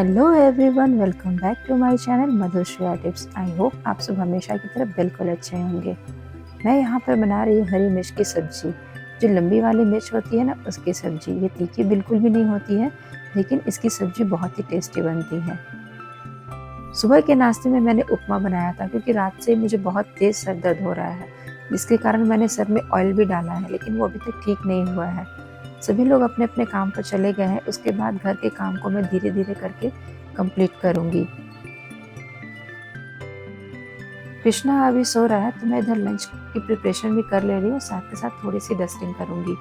Hello everyone, welcome back to my channel Madhushreya tips. I hope आप सब हमेशा की तरह बिल्कुल अच्छे होंगे। मैं यहाँ पर बना रही हूँ हरी मिर्च की सब्जी। जो लंबी वाली मिर्च होती है ना, उसकी सब्जी। ये तीखी बिल्कुल भी नहीं होती है, लेकिन इसकी सब्जी बहुत ही टेस्टी बनती है। सुबह के नाश्ते में मैंने उपमा बनाया था, क्योंकि रात से मुझे बहुत तेज़ सर दर्द हो रहा है, जिसके कारण मैंने सर में ऑयल भी डाला है, लेकिन वो अभी तक ठीक नहीं हुआ है। सभी लोग अपने अपने काम पर चले गए हैं। उसके बाद घर के काम को मैं धीरे धीरे करके कंप्लीट करूँगी। कृष्णा अभी सो रहा है, तो मैं इधर लंच की प्रिपरेशन भी कर ले रही हूँ, साथ के साथ थोड़ी सी डस्टिंग करूँगी।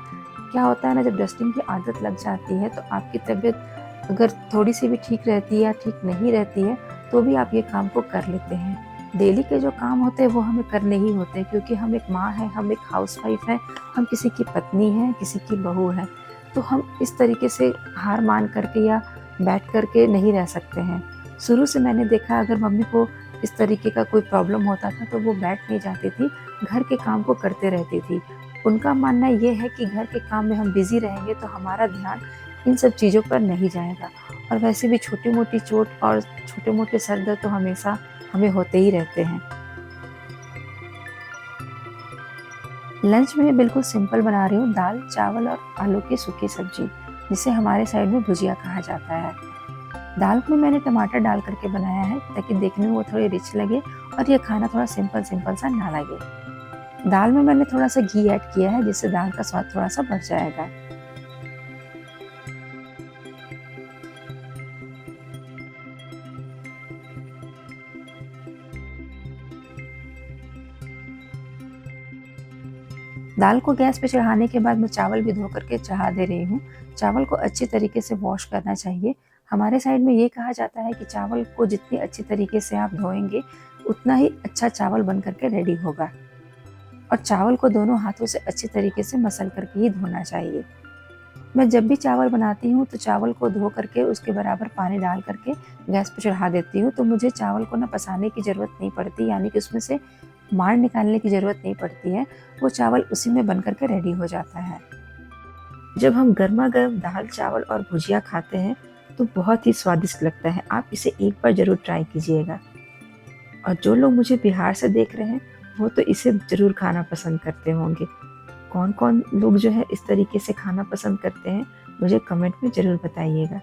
क्या होता है ना, जब डस्टिंग की आदत लग जाती है तो आपकी तबीयत अगर थोड़ी सी भी ठीक रहती है या ठीक नहीं रहती है, तो भी आप ये काम को कर लेते हैं। डेली के जो काम होते हैं वो हमें करने ही होते हैं, क्योंकि हम एक माँ हैं, हम एक हाउसवाइफ हैं, हम किसी की पत्नी हैं, किसी की बहू हैं। तो हम इस तरीके से हार मान करके या बैठ करके नहीं रह सकते हैं। शुरू से मैंने देखा, अगर मम्मी को इस तरीके का कोई प्रॉब्लम होता था तो वो बैठ नहीं जाती थी, घर के काम को करते रहती थी। उनका मानना ये है कि घर के काम में हम बिज़ी रहेंगे तो हमारा ध्यान इन सब चीज़ों पर नहीं जाएगा, और वैसे भी छोटी-मोटी चोट और छोटे-मोटे सर दर्द तो हमेशा हमें होते ही रहते हैं। लंच में बिल्कुल सिंपल बना रही हूँ, दाल, चावल और आलू की सूखी सब्जी, जिसे हमारे साइड में भुजिया कहा जाता है। दाल में मैंने टमाटर डाल करके बनाया है, ताकि देखने में वो थोड़ी रिच लगे और ये खाना थोड़ा सिंपल सिंपल सा ना लगे। दाल में मैंने थोड़ा सा घी ऐड किया है, जिससे दाल का स्वाद थोड़ा सा बढ़ जाएगा। दाल को गैस पे चढ़ाने के बाद मैं चावल भी धो करके चढ़ा दे रही हूँ। चावल को अच्छी तरीके से वॉश करना चाहिए। हमारे साइड में ये कहा जाता है कि चावल को जितनी अच्छी तरीके से आप धोएंगे, उतना ही अच्छा चावल बन करके रेडी होगा। और चावल को दोनों हाथों से अच्छी तरीके से मसल करके ही धोना चाहिए। मैं जब भी चावल बनाती हूँ तो चावल को धो करके उसके बराबर पानी डाल करके गैस पे चढ़ा देती हूँ, तो मुझे चावल को ना पसाने की ज़रूरत नहीं पड़ती, यानी कि उसमें से मार निकालने की ज़रूरत नहीं पड़ती है। वो चावल उसी में बन करके रेडी हो जाता है। जब हम गर्मा गर्म दाल, चावल और भुजिया खाते हैं तो बहुत ही स्वादिष्ट लगता है। आप इसे एक बार ज़रूर ट्राई कीजिएगा। और जो लोग मुझे बिहार से देख रहे हैं, वो तो इसे ज़रूर खाना पसंद करते होंगे। कौन-कौन लोग जो है इस तरीके से खाना पसंद करते हैं, मुझे कमेंट में ज़रूर बताइएगा।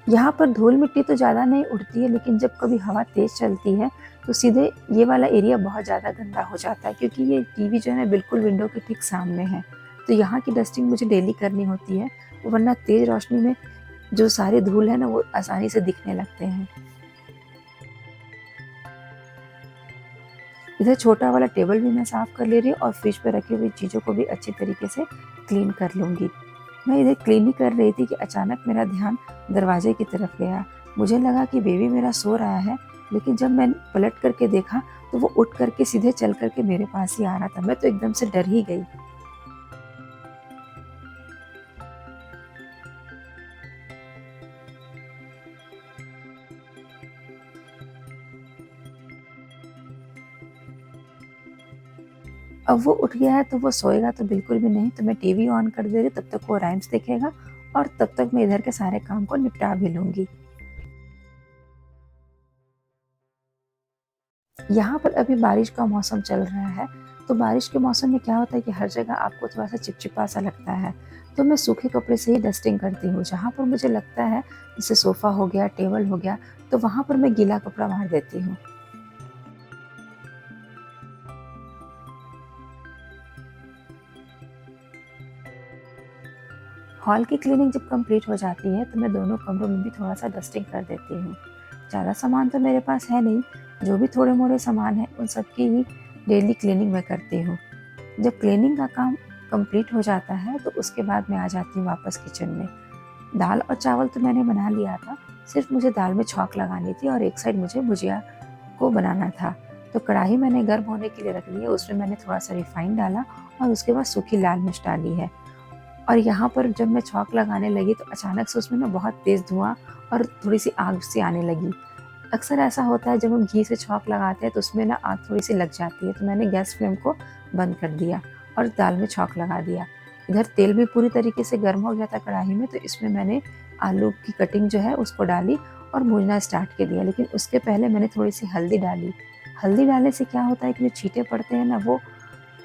यहाँ पर धूल मिट्टी तो ज़्यादा नहीं उड़ती है, लेकिन जब कभी हवा तेज़ चलती है तो सीधे ये वाला एरिया बहुत ज़्यादा गंदा हो जाता है, क्योंकि ये टीवी जो है ना बिल्कुल विंडो के ठीक सामने है। तो यहाँ की डस्टिंग मुझे डेली करनी होती है, वरना तेज़ रोशनी में जो सारे धूल है ना, वो आसानी से दिखने लगते हैं। इधर छोटा वाला टेबल भी मैं साफ़ कर ले रही हूँ, और फ्रिज पे रखी हुई चीज़ों को भी अच्छी तरीके से क्लीन कर लूँगी। मैं इधर क्लीन ही कर रही थी कि अचानक मेरा ध्यान दरवाजे की तरफ गया। मुझे लगा कि बेबी मेरा सो रहा है, लेकिन जब मैं पलट करके देखा तो वो उठ करके सीधे चल करके मेरे पास ही आ रहा था। मैं तो एकदम से डर ही गई। अब वो उठ गया है तो वो सोएगा तो बिल्कुल भी नहीं, तो मैं टीवी ऑन कर दे रही हूँ, तब तक वो राइम्स देखेगा और तब तक मैं इधर के सारे काम को निपटा भी लूँगी। यहाँ पर अभी बारिश का मौसम चल रहा है, तो बारिश के मौसम में क्या होता है कि हर जगह आपको थोड़ा-सा चिपचिपा सा लगता है। तो मैं सूखे कपड़े से ही डस्टिंग करती हूँ। जहाँ पर मुझे लगता है, जैसे सोफ़ा हो गया, टेबल हो गया, तो वहाँ पर मैं गीला कपड़ा मार देती हूँ। हॉल की क्लीनिंग जब कंप्लीट हो जाती है तो मैं दोनों कमरों में भी थोड़ा-सा डस्टिंग कर देती हूँ। ज़्यादा सामान तो मेरे पास है नहीं, जो भी थोड़े-मोड़े सामान हैं उन सब की ही डेली क्लीनिंग मैं करती हूँ। जब क्लीनिंग का काम कंप्लीट हो जाता है तो उसके बाद मैं आ जाती हूँ वापस किचन में। दाल और चावल तो मैंने बना लिया था, सिर्फ मुझे दाल में छौंक लगानी थी और एक साइड मुझे भुजिया को बनाना था। तो कढ़ाई मैंने गर्म होने के लिए रख ली है, उसमें मैंने थोड़ा-सा रिफाइंड डाला और उसके बाद सूखी लाल मिर्च डाली है। और यहाँ पर जब मैं छौंक लगाने लगी तो अचानक से उसमें ना बहुत तेज़ धुआँ और थोड़ी-सी आग सी आने लगी। अक्सर ऐसा होता है जब हम घी से छौंक लगाते हैं तो उसमें ना आग थोड़ी-सी लग जाती है, तो मैंने गैस फ्लेम को बंद कर दिया और दाल में छौंक लगा दिया। इधर तेल भी पूरी तरीके से गर्म हो गया था कढ़ाई में, तो इसमें मैंने आलू की कटिंग जो है उसको डाली और भूनना स्टार्ट कर दिया। लेकिन उसके पहले मैंने थोड़ी-सी हल्दी डाली। हल्दी डालने से क्या होता है कि जो छींटे पड़ते हैं ना, वो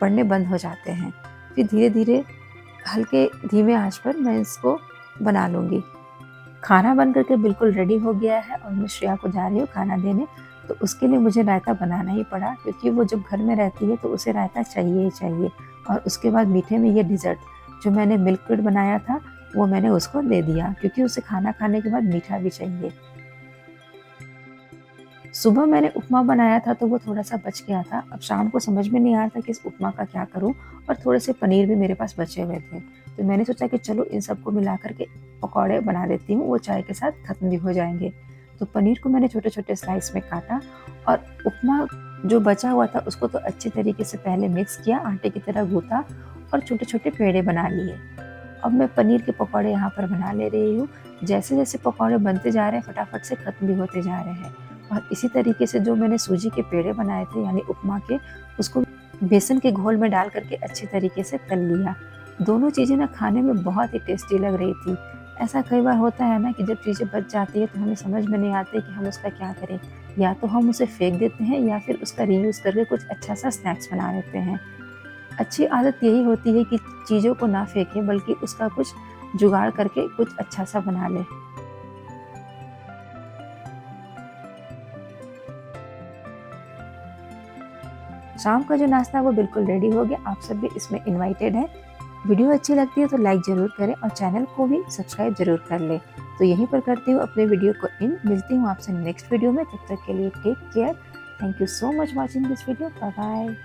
पड़ने बंद हो जाते हैं। फिर धीरे-धीरे हल्के धीमे आँच पर मैं इसको बना लूँगी। खाना बन कर के बिल्कुल रेडी हो गया है और मैं श्रेया को जा रही हूँ खाना देने। तो उसके लिए मुझे रायता बनाना ही पड़ा, क्योंकि वो जब घर में रहती है तो उसे रायता चाहिए ही चाहिए। और उसके बाद मीठे में ये डिज़र्ट जो मैंने मिल्क ब्रेड बनाया था, वो मैंने उसको दे दिया, क्योंकि उसे खाना खाने के बाद मीठा भी चाहिए। सुबह मैंने उपमा बनाया था तो वो थोड़ा-सा बच गया था। अब शाम को समझ में नहीं आ रहा था कि इस उपमा का क्या करूँ, और थोड़े से पनीर भी मेरे पास बचे हुए थे। तो मैंने सोचा कि चलो इन सबको मिला कर के पकौड़े बना देती हूँ, वो चाय के साथ खत्म भी हो जाएँगे। तो पनीर को मैंने छोटे-छोटे स्लाइस में काटा और उपमा जो बचा हुआ था उसको तो अच्छी तरीके से पहले मिक्स किया, आटे की तरह गूँथा और छोटे-छोटे पेड़े बना लिए। अब मैं पनीर के पकौड़े यहाँ पर बना ले रही हूँ। जैसे-जैसे पकौड़े बनते जा रहे हैं, फटाफट से खत्म भी होते जा रहे हैं। और इसी तरीके से जो मैंने सूजी के पेड़े बनाए थे यानी उपमा के, उसको बेसन के घोल में डाल करके अच्छे तरीके से तल लिया। दोनों चीज़ें ना खाने में बहुत ही टेस्टी लग रही थी। ऐसा कई बार होता है ना कि जब चीज़ें बच जाती है तो हमें समझ में नहीं आती कि हम उसका क्या करें। या तो हम उसे फेंक देते हैं या फिर उसका रीयूज़ करके कुछ अच्छा-सा स्नैक्स बना लेते हैं। अच्छी आदत यही होती है कि चीज़ों को ना फेंकें, बल्कि उसका कुछ जुगाड़ करके कुछ अच्छा-सा बना लें। शाम का जो नाश्ता है वो बिल्कुल रेडी हो गया। आप सब भी इसमें इनवाइटेड हैं। वीडियो अच्छी लगती है तो लाइक ज़रूर करें और चैनल को भी सब्सक्राइब ज़रूर कर लें। तो यहीं पर करती हूँ अपने वीडियो को एंड। मिलती हूँ आपसे नेक्स्ट वीडियो में, तब तक के लिए take care. Thank you so much watching this video. Bye bye.